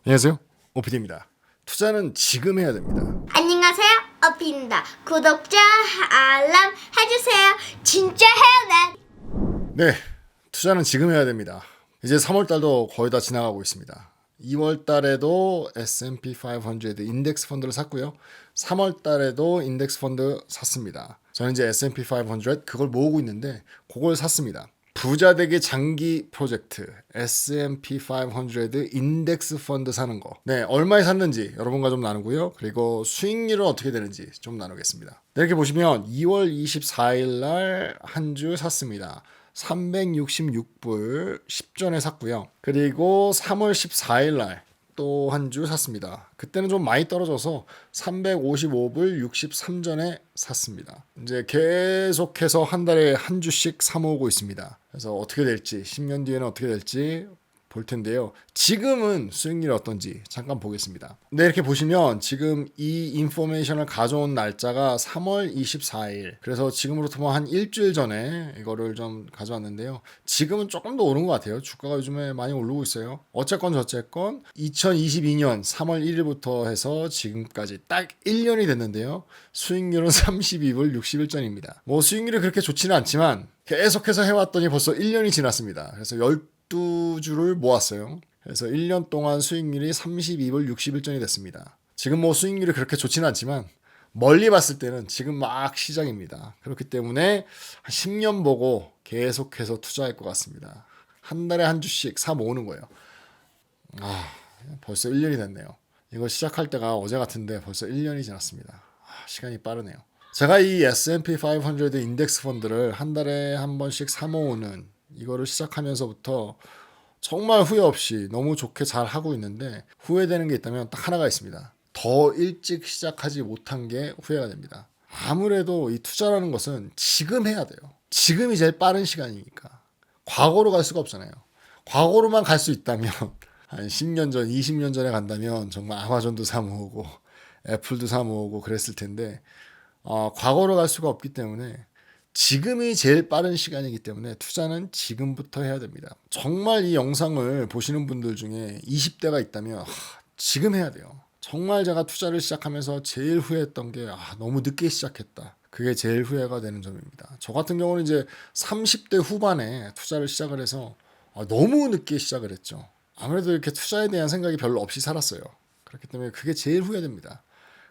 안녕하세요. 오피디입니다. 투자는 지금 해야 됩니다. 안녕하세요, 어피입니다. 구독자 알람 해주세요. 진짜 해야 돼. 네, 투자는 지금 해야 됩니다. 이제 3월 달도 거의 다 지나가고 있습니다. 2월 달에도 S&P 500 인덱스 펀드를 샀고요. 3월 달에도 인덱스 펀드 샀습니다. 저는 이제 S&P 500 그걸 모으고 있는데 그걸 샀습니다. 부자 되기 장기 프로젝트 S&P 500 인덱스 펀드 사는 거. 네, 얼마에 샀는지 여러분과 좀 나누고요. 그리고 수익률은 어떻게 되는지 좀 나누겠습니다. 네, 이렇게 보시면 2월 24일 날 한 주 샀습니다. 366불 10전에 샀고요. 그리고 3월 14일 날 또 한 주 샀습니다. 그때는 좀 많이 떨어져서 355불 63전에 샀습니다. 이제 계속해서 한 달에 한 주씩 사 모으고 있습니다. 그래서 어떻게 될지 10년 뒤에는 어떻게 될지 볼 텐데요. 지금은 수익률이 어떤지 잠깐 보겠습니다. 네, 이렇게 보시면 지금 이 인포메이션을 가져온 날짜가 3월 24일. 그래서 지금으로부터 한 일주일 전에 이거를 좀 가져왔는데요. 지금은 조금 더 오른 것 같아요. 주가가 요즘에 많이 오르고 있어요. 어쨌건 저쨌건 2022년 3월 1일부터 해서 지금까지 딱 1년이 됐는데요. 수익률은 32불 61전입니다. 뭐 수익률이 그렇게 좋지는 않지만 계속해서 해왔더니 벌써 1년이 지났습니다. 그래서 12주를 모았어요. 그래서 1년 동안 수익률이 32불 61전이 됐습니다. 지금 뭐 수익률이 그렇게 좋지는 않지만 멀리 봤을 때는 지금 막 시작입니다. 그렇기 때문에 한 10년 보고 계속해서 투자할 것 같습니다. 한 달에 한 주씩 사 모으는 거예요. 벌써 1년이 됐네요. 이거 시작할 때가 어제 같은데 벌써 1년이 지났습니다. 시간이 빠르네요. 제가 이 S&P 500 인덱스 펀드를 한 달에 한 번씩 사 모으는 이거를 시작하면서부터 정말 후회 없이 너무 좋게 잘 하고 있는데 후회되는 게 있다면 딱 하나가 있습니다. 더 일찍 시작하지 못한 게 후회가 됩니다. 아무래도 이 투자라는 것은 지금 해야 돼요. 지금이 제일 빠른 시간이니까. 과거로 갈 수가 없잖아요. 과거로만 갈 수 있다면 한 10년 전, 20년 전에 간다면 정말 아마존도 사 모으고 애플도 사 모으고 그랬을 텐데 과거로 갈 수가 없기 때문에 지금이 제일 빠른 시간이기 때문에 투자는 지금부터 해야 됩니다. 정말 이 영상을 보시는 분들 중에 20대가 있다면 지금 해야 돼요. 정말 제가 투자를 시작하면서 제일 후회했던 게 너무 늦게 시작했다. 그게 제일 후회가 되는 점입니다. 저 같은 경우는 이제 30대 후반에 투자를 시작을 해서 너무 늦게 시작을 했죠. 아무래도 이렇게 투자에 대한 생각이 별로 없이 살았어요. 그렇기 때문에 그게 제일 후회됩니다.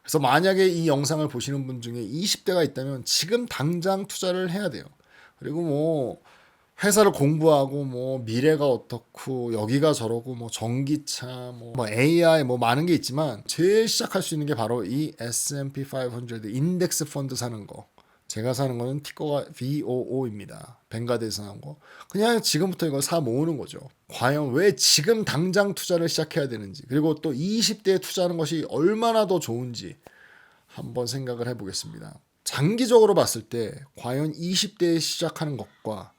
그래서 만약에 이 영상을 보시는 분 중에 20대가 있다면 지금 당장 투자를 해야 돼요. 그리고 뭐 회사를 공부하고 뭐 미래가 어떻고 여기가 저러고 뭐 전기차 뭐 AI 뭐 많은 게 있지만 제일 시작할 수 있는 게 바로 이 S&P 500 인덱스 펀드 사는 거. 제가 사는 거는 티커가 VOO입니다. 벵가드에서 나온 거. 그냥 지금부터 이걸 사 모으는 거죠. 과연 왜 지금 당장 투자를 시작해야 되는지, 그리고 또 20대에 투자하는 것이 얼마나 더 좋은지 한번 생각을 해보겠습니다. 장기적으로 봤을 때 과연 20대에 시작하는 것과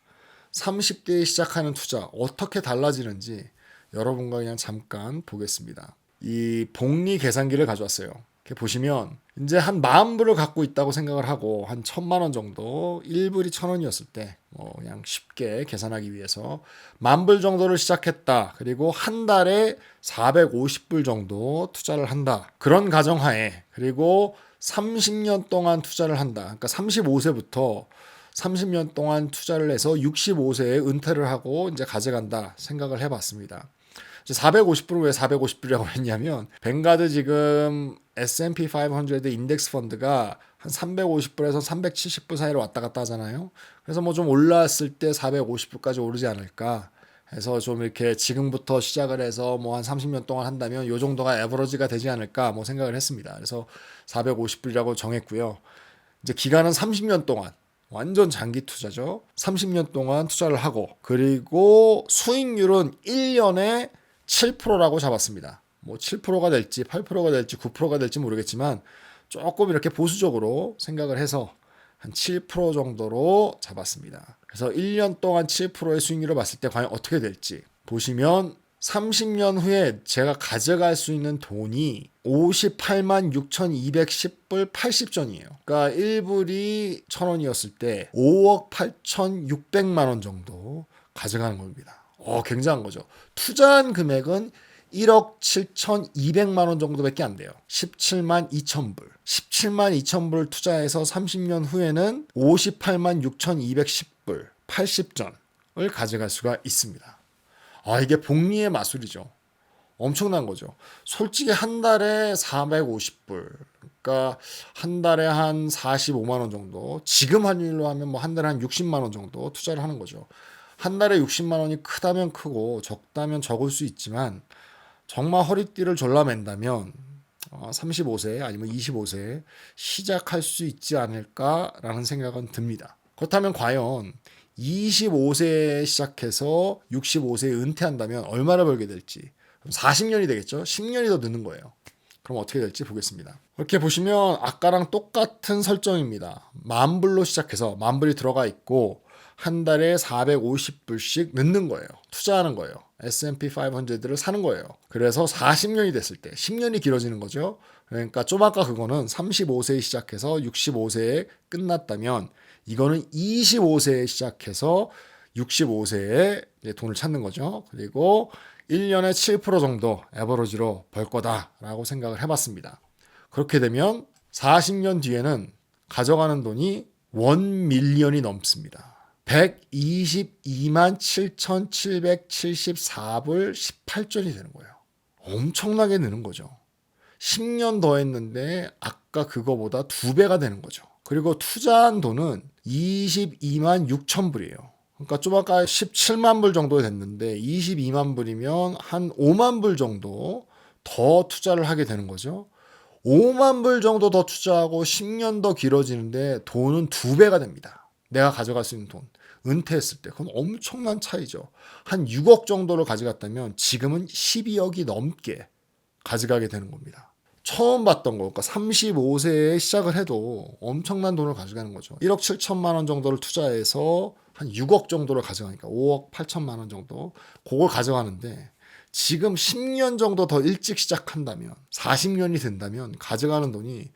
30대에 시작하는 투자 어떻게 달라지는지 여러분과 그냥 잠깐 보겠습니다. 이 복리 계산기를 가져왔어요. 이렇게 보시면 이제 한 10,000불을 갖고 있다고 생각을 하고 한 1,000만 원 정도 1불이 1,000원이었을 때 그냥 쉽게 계산하기 위해서 10,000불 정도를 시작했다. 그리고 한 달에 450불 정도 투자를 한다. 그런 가정하에 그리고 30년 동안 투자를 한다. 그러니까 35세부터 30년 동안 투자를 해서 65세에 은퇴를 하고 이제 가져간다 생각을 해봤습니다. 450불은 왜 450불이라고 했냐면 벵가드 지금 S&P 500 인덱스 펀드가 한 350불에서 370불 사이로 왔다 갔다 하잖아요. 그래서 뭐 좀 올랐을 때 450불까지 오르지 않을까 해서 좀 이렇게 지금부터 시작을 해서 뭐 한 30년 동안 한다면 요 정도가 에버러지가 되지 않을까 뭐 생각을 했습니다. 그래서 450불이라고 정했고요. 이제 기간은 30년 동안 완전 장기 투자죠. 30년 동안 투자를 하고 그리고 수익률은 1년에 7%라고 잡았습니다. 뭐 7%가 될지 8%가 될지 9%가 될지 모르겠지만 조금 이렇게 보수적으로 생각을 해서 한 7% 정도로 잡았습니다. 그래서 1년 동안 7%의 수익률을 봤을 때 과연 어떻게 될지 보시면 30년 후에 제가 가져갈 수 있는 돈이 58만 6,210불 80전이에요. 그러니까 1불이 1,000원이었을 때 5억 8,600만 원 정도 가져가는 겁니다. 굉장한 거죠. 투자한 금액은 1억 7,200만 원 정도밖에 안 돼요. 17만 2천 불. 17만 2천 불 투자해서 30년 후에는 58만 6,210불, 80전을 가져갈 수가 있습니다. 아, 이게 복리의 마술이죠. 엄청난 거죠. 솔직히 한 달에 450불. 그러니까 한 달에 한 45만 원 정도. 지금 환율로 하면 뭐 한 달에 한 60만 원 정도 투자를 하는 거죠. 한 달에 60만 원이 크다면 크고 적다면 적을 수 있지만 정말 허리띠를 졸라맨다면 35세 아니면 25세에 시작할 수 있지 않을까라는 생각은 듭니다. 그렇다면 과연 25세에 시작해서 65세에 은퇴한다면 얼마나 벌게 될지 40년이 되겠죠. 10년이 더 느는 거예요. 그럼 어떻게 될지 보겠습니다. 이렇게 보시면 아까랑 똑같은 설정입니다. 10,000불로 시작해서 10,000불이 들어가 있고 한 달에 450불씩 넣는 거예요. 투자하는 거예요. S&P 500를 사는 거예요. 그래서 40년이 됐을 때 10년이 길어지는 거죠. 그러니까 좀 아까 그거는 35세에 시작해서 65세에 끝났다면 이거는 25세에 시작해서 65세에 돈을 찾는 거죠. 그리고 1년에 7% 정도 에버러지로 벌 거다라고 생각을 해봤습니다. 그렇게 되면 40년 뒤에는 가져가는 돈이 1밀리언이 넘습니다. 122만 7,774불 18전이 되는 거예요. 엄청나게 느는 거죠. 10년 더 했는데 아까 그거보다 2배가 되는 거죠. 그리고 투자한 돈은 22만 6천 불이에요. 그러니까 좀 아까 17만 불 정도 됐는데 22만 불이면 한 5만 불 정도 더 투자를 하게 되는 거죠. 5만 불 정도 더 투자하고 10년 더 길어지는데 돈은 2배가 됩니다. 내가 가져갈 수 있는 돈. 은퇴했을 때. 그건 엄청난 차이죠. 한 6억 정도를 가져갔다면 지금은 12억이 넘게 가져가게 되는 겁니다. 처음 봤던 거, 그러니까 35세에 시작을 해도 엄청난 돈을 가져가는 거죠. 1억 7천만 원 정도를 투자해서 한 6억 정도를 가져가니까 5억 8천만 원 정도 그걸 가져가는데 지금 10년 정도 더 일찍 시작한다면 40년이 된다면 가져가는 돈이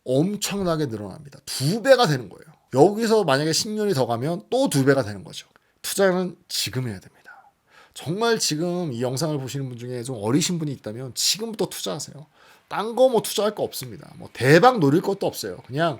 엄청나게 늘어납니다. 2배가 되는 거예요. 여기서 만약에 10년이 더 가면 또 2배가 되는 거죠. 투자는 지금 해야 됩니다. 정말 지금 이 영상을 보시는 분 중에 좀 어리신 분이 있다면 지금부터 투자하세요. 딴 거 뭐 투자할 거 없습니다. 뭐 대박 노릴 것도 없어요. 그냥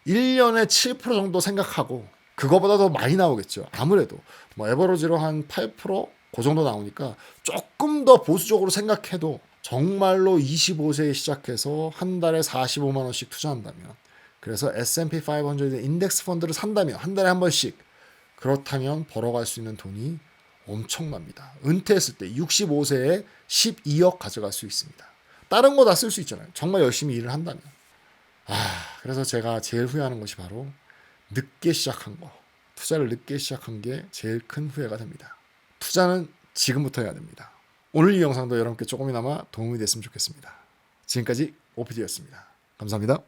1년에 7% 정도 생각하고 그거보다 더 많이 나오겠죠. 아무래도 뭐 에버러지로 한 8%? 그 정도 나오니까 조금 더 보수적으로 생각해도 정말로 25세에 시작해서 한 달에 45만 원씩 투자한다면 그래서 S&P 500 인덱스 펀드를 산다면 한 달에 한 번씩 그렇다면 벌어갈 수 있는 돈이 엄청납니다. 은퇴했을 때 65세에 12억 가져갈 수 있습니다. 다른 거 다 쓸 수 있잖아요. 정말 열심히 일을 한다면. 그래서 제가 제일 후회하는 것이 바로 늦게 시작한 거. 투자를 늦게 시작한 게 제일 큰 후회가 됩니다. 투자는 지금부터 해야 됩니다. 오늘 이 영상도 여러분께 조금이나마 도움이 됐으면 좋겠습니다. 지금까지 OPD였습니다. 감사합니다.